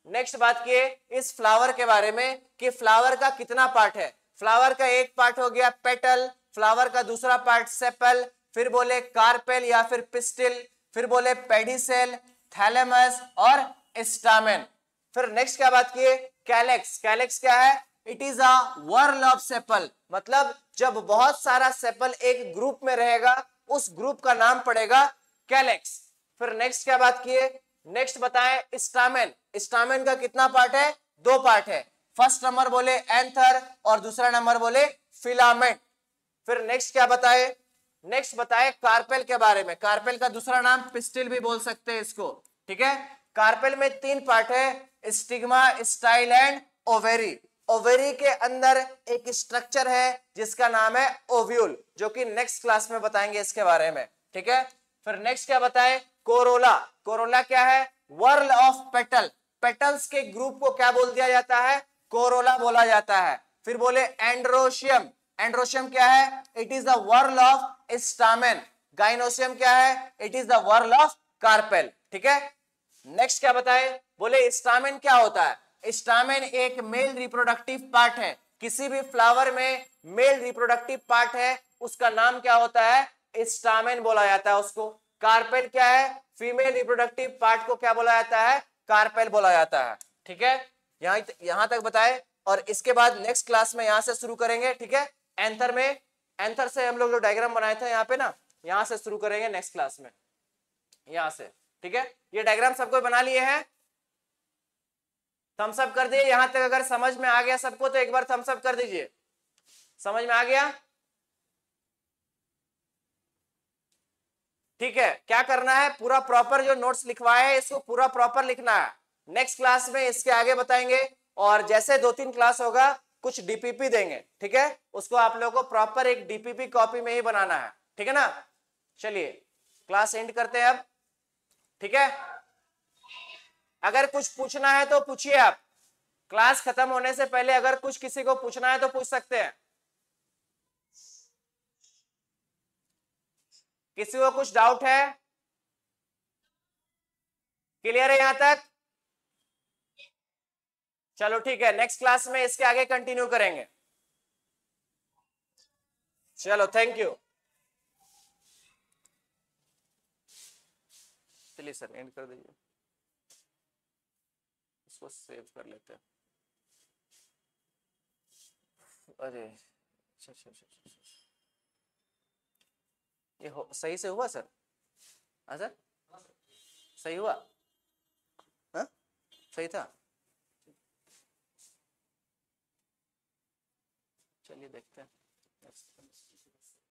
S1: नेक्स्ट बात किए इस फ्लावर के बारे में कि फ्लावर का कितना पार्ट है? फ्लावर का एक पार्ट हो गया पेटल, फ्लावर का दूसरा पार्ट सेपल, फिर बोले कार्पेल या फिर पिस्टिल, फिर बोले पेडिसेल, थैलेमस और स्टामेन। फिर नेक्स्ट क्या बात किए? कैलेक्स। कैलेक्स क्या है? It is a whorl of sepal. मतलब जब बहुत सारा सेपल एक ग्रुप में रहेगा उस ग्रुप का नाम पड़ेगा कैलेक्स। फिर नेक्स्ट क्या बात किए? नेक्स्ट बताएं स्टामेन। स्टामेन का कितना पार्ट है? दो पार्ट है। फर्स्ट नंबर बोले एंथर और दूसरा नंबर बोले फिलामेंट। फिर नेक्स्ट क्या बताए? नेक्स्ट बताए कार्पेल के बारे में। कार्पेल का दूसरा नाम पिस्टिल भी बोल सकते हैं इसको। ठीक है। कार्पेल में तीन पार्ट है, stigma, style and ovary. Ovary के अंदर एक स्ट्रक्चर है जिसका नाम है ओव्यूल, जो कि नेक्स्ट क्लास में बताएंगे इसके बारे में। ठीक है। फिर नेक्स्ट क्या बताएं? कोरोला। कोरोला क्या है? Whorl of petal. पेटल्स के ग्रुप को क्या बोल दिया जाता है? कोरोला बोला जाता है। फिर बोले एंड्रोशियम। एंड्रोशियम क्या है? It is the whorl of stamen. Gynoecium क्या है? It is the whorl of carpel. ठीक है। नेक्स्ट क्या बताए? बोले स्टामेन क्या होता है? स्टामेन एक मेल रिप्रोडक्टिव पार्ट है। किसी भी फ्लावर में मेल रिप्रोडक्टिव पार्ट है उसका नाम क्या होता है? स्टामेन बोला जाता है उसको। कार्पेल क्या है? फीमेल रिप्रोडक्टिव पार्ट को क्या बोला जाता है? कार्पेल बोला जाता है। ठीक है। यहां तक बताए और इसके बाद नेक्स्ट क्लास में यहां से शुरू करेंगे। ठीक है। एंथर में, एंथर से हम लोग जो डायग्राम बनाए थे यहाँ पे ना, यहां से शुरू करेंगे नेक्स्ट क्लास में, यहां से। ठीक है। ये डायग्राम सबको बना लिए हैं? थम्स अप कर दिए यहां तक। अगर समझ में आ गया सबको तो एक बार थम्स अप कर दीजिए। समझ में आ गया? ठीक है। क्या करना है? पूरा प्रॉपर जो नोट्स लिखवाए हैं इसको पूरा प्रॉपर लिखना है। नेक्स्ट क्लास में इसके आगे बताएंगे और जैसे 2-3 क्लास होगा कुछ डीपीपी देंगे। ठीक है। उसको आप लोगों को प्रॉपर एक डीपीपी कॉपी में ही बनाना है। ठीक है ना। चलिए क्लास एंड करते हैं अब। ठीक है। अगर कुछ पूछना है तो पूछिए आप। क्लास खत्म होने से पहले अगर कुछ किसी को पूछना है तो पूछ सकते हैं। किसी को कुछ डाउट है? क्लियर है यहां तक? चलो ठीक है, नेक्स्ट क्लास में इसके आगे कंटिन्यू करेंगे। चलो थैंक यू। चलिए सर एंड कर दीजिए, इसको सेव कर लेते हैं। अरे अच्छा अच्छा अच्छा अच्छा। ये सही से हुआ सर? हाँ सर सही हुआ? हाँ सही था। चलिए देखते हैं।